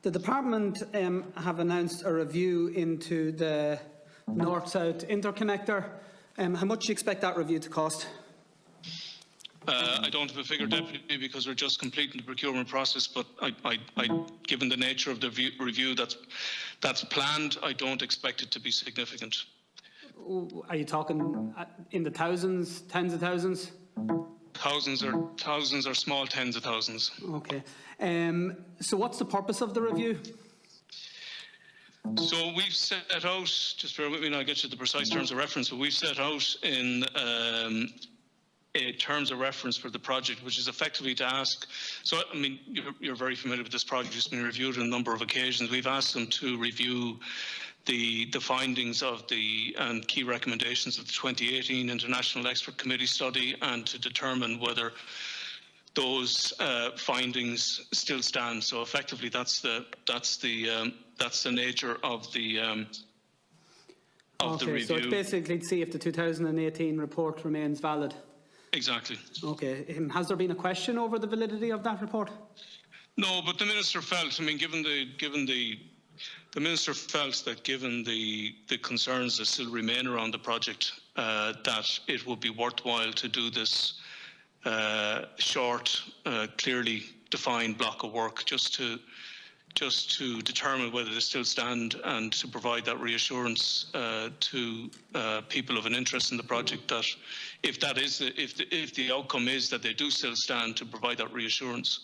The Department have announced a review into the North South Interconnector. How much do you expect that review to cost? I don't have a figure, Deputy, because we're just completing the procurement process, but given the nature of the review that's planned, I don't expect it to be significant. Are you talking in the thousands, tens of thousands? Thousands or small tens of thousands. Okay. So what's the purpose of the review? So we've set out, just bear with me and I'll get you the precise terms of reference, but we've set out in terms of reference for the project, which is effectively to ask, so I mean, you're very familiar with this project, it's been reviewed on a number of occasions. We've asked them to review the findings of and key recommendations of the 2018 International Expert Committee study and to determine whether those findings still stand. So effectively that's the nature of the review. So it's basically to see if the 2018 report remains valid. Exactly. Okay. Has there been a question over the validity of that report? No, but the Minister felt, I mean, the Minister felt that given the concerns that still remain around the project, that it would be worthwhile to do this short, clearly defined block of work just to determine whether they still stand and to provide that reassurance to people of an interest in the project that if the outcome is that they do still stand, to provide that reassurance.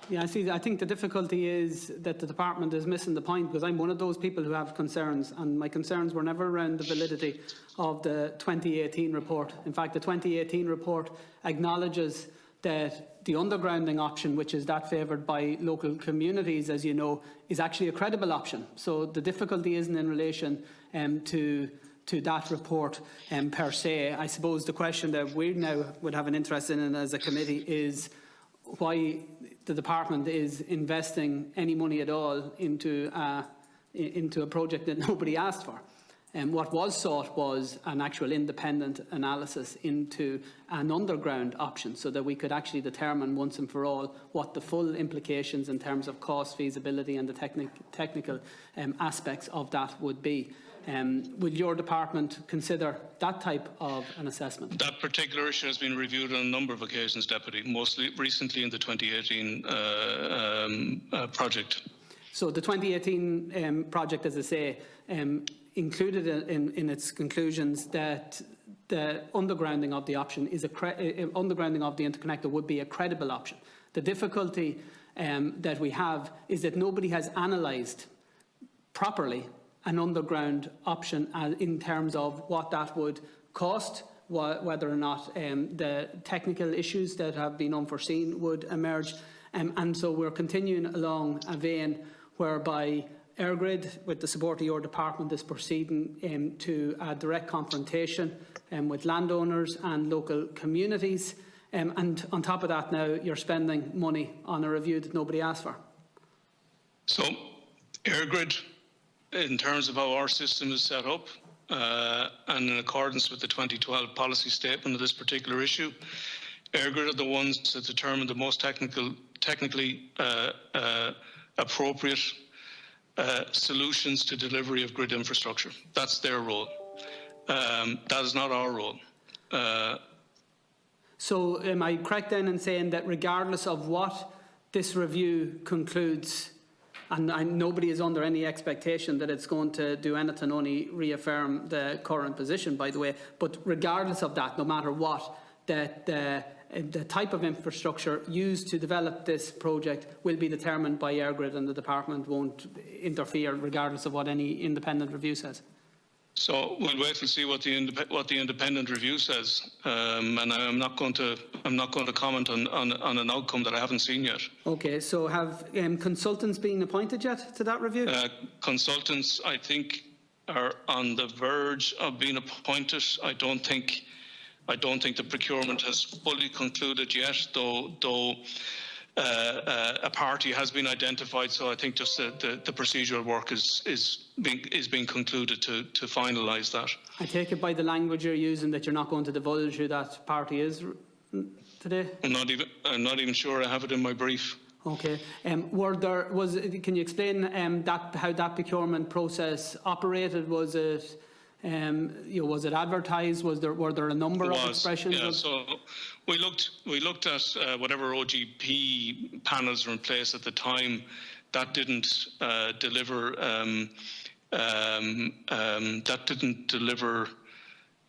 Yeah, I think the difficulty is that the Department is missing the point, because I'm one of those people who have concerns, and my concerns were never around the validity of the 2018 report. In fact, the 2018 report acknowledges that the undergrounding option, which is that favoured by local communities, as you know, is actually a credible option. So the difficulty isn't in relation to that report per se. I suppose the question that we now would have an interest in as a committee is why the Department is investing any money at all into a project that nobody asked for. And what was sought was an actual independent analysis into an underground option, so that we could actually determine once and for all what the full implications in terms of cost, feasibility and the technical aspects of that would be. Will your department consider that type of an assessment? That particular issue has been reviewed on a number of occasions, Deputy, mostly recently in the 2018 project. So the 2018 project, as I say, included in its conclusions that the undergrounding of the option is undergrounding of the interconnector would be a credible option. The difficulty that we have is that nobody has analysed properly an underground option in terms of what that would cost, whether or not the technical issues that have been unforeseen would emerge. And so we're continuing along a vein whereby EirGrid, with the support of your department, is proceeding to a direct confrontation with landowners and local communities. And on top of that now, you're spending money on a review that nobody asked for. So EirGrid, in terms of how our system is set up, and in accordance with the 2012 policy statement of this particular issue, EirGrid are the ones that determine the most technically appropriate solutions to delivery of grid infrastructure. That's their role. That is not our role. So am I correct then in saying that regardless of what this review concludes, and nobody is under any expectation that it's going to do anything, only reaffirm the current position, by the way, but regardless of that, no matter what, that the type of infrastructure used to develop this project will be determined by EirGrid, and the department won't interfere regardless of what any independent review says? So we'll wait and see what the independent review says, and I'm not going to comment on an outcome that I haven't seen yet. Okay. So have consultants been appointed yet to that review? Consultants, I think, are on the verge of being appointed. I don't think the procurement has fully concluded yet, though a party has been identified. So I think just the procedural work is being concluded to finalise that. I take it by the language you're using that you're not going to divulge who that party is today? I'm not even sure I have it in my brief. Okay. Can you explain how that procurement process operated? Was it was it advertised? Were there a number of expressions? Yeah. So we looked at whatever OGP panels were in place at the time. That didn't deliver. That didn't deliver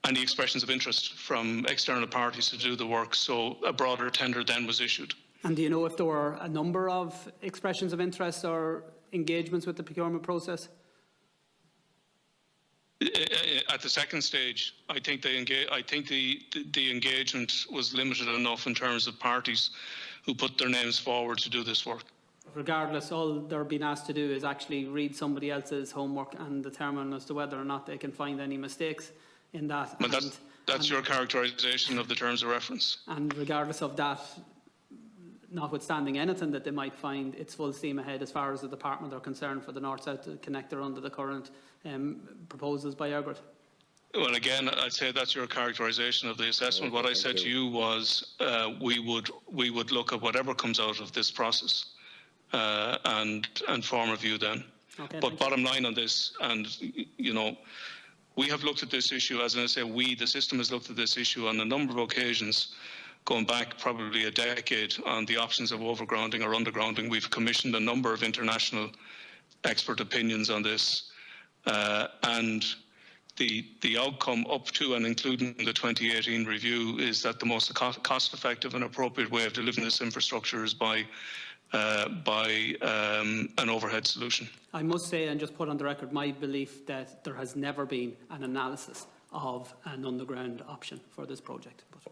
any expressions of interest from external parties to do the work. So a broader tender then was issued. And do you know if there were a number of expressions of interest or engagements with the procurement process? At the second stage, I think the engagement was limited enough in terms of parties who put their names forward to do this work. Regardless, all they're being asked to do is actually read somebody else's homework and determine as to whether or not they can find any mistakes in that. Well, that's your characterisation of the terms of reference. And regardless of that, notwithstanding anything that they might find, it's full steam ahead as far as the department are concerned for the North South Connector under the current proposals by Egbert. Well, again, I'd say that's your characterisation of the assessment. What I said to you was we would look at whatever comes out of this process and form a view then. Okay, but bottom line on this, and we have looked at this issue, as I say, the system has looked at this issue on a number of occasions, going back probably a decade, on the options of overgrounding or undergrounding. We've commissioned a number of international expert opinions on this, and the outcome up to and including the 2018 review is that the most cost-effective and appropriate way of delivering this infrastructure is by an overhead solution. I must say, and just put on the record, my belief that there has never been an analysis of an underground option for this project. But